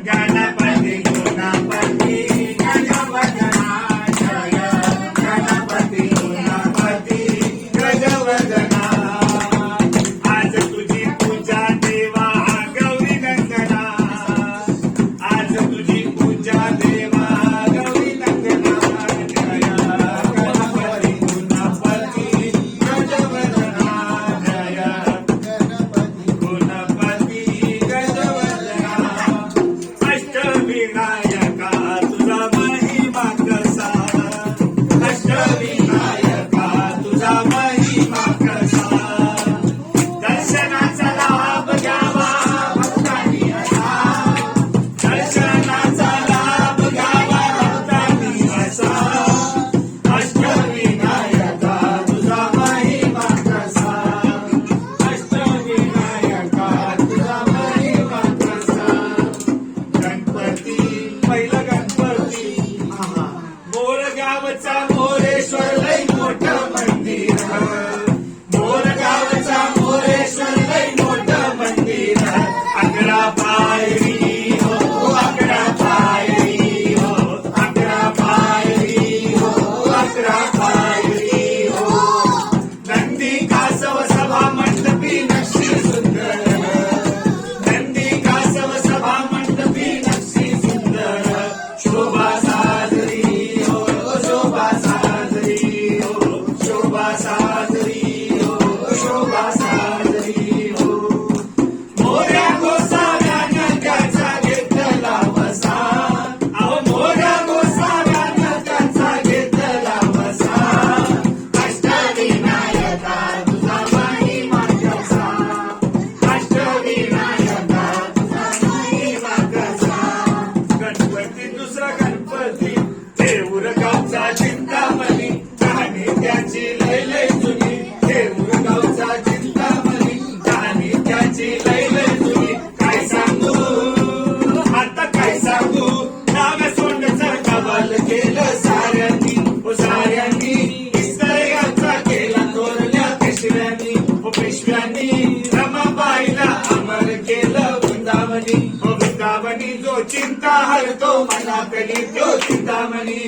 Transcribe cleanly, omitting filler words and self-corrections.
गणपती गुणपती गजवदना जय गणपती गुणपती गजवदना आज तुझी पूजा देवा गौरी नंदना आज तुझी पूजा देवा गौरी नंदना जय गणपती गुणपती गजवदना जय गणपती गजवदना अष्टविनायका तुझा महिमा कसा अष्टविनायका तुझा महिमा कसा दर्शनाचा लाभ घ्यावा भक्तांनी असा दर्शनाचा लाभ घ्यावा भक्तांनी असा अष्टविनायका तुझा महिमा कसा अष्टविनायका तुझा महिमा कसा गणपती पहिला गणपती मोरगावचा मोरेश्वर लय मोठं मंदिर मोरगावचा मोरेश्वर लय मोठं मंदिर 11 पायरी हो 11 पायरी हो 11 पायरी हो 11 पायरी हो नंदी कासव सभा मंडपी नक्षी सुंदर नंदी कासव सभा मंडपी नक्षी सुंदर शोभा साजरी हो शोभा साजरी हो शोभा साजरी हो शोभा साजरी हो मोऱ्या गोसाव्यानं त्याचा घेतला वसा अहो मोऱ्या गोसाव्यानं त्याचा घेतला वसा अष्टविनायका तुझा महिमा कसा अष्टविनायका तुझा महिमा कसा गणपती दुसरा गणपती देऊर गावचा चिंतामणी कहाणी त्याची लय लय जुनी देऊर गावचा चिंतामणी कहाणी त्याची लय लय जुनी काय सांगू आता काय सांगू नाग सोंडचं कबल केलं साऱ्यांनी ओ साऱ्यांनी इस्रायलचा केला तोरल्या पिशव्यांनी ओ पिशव्यांनी रमाबाईला अमर केलं वृंदावनी ओ वृंदावनी जो चिंता हरतो मनातली तो चिंतामणी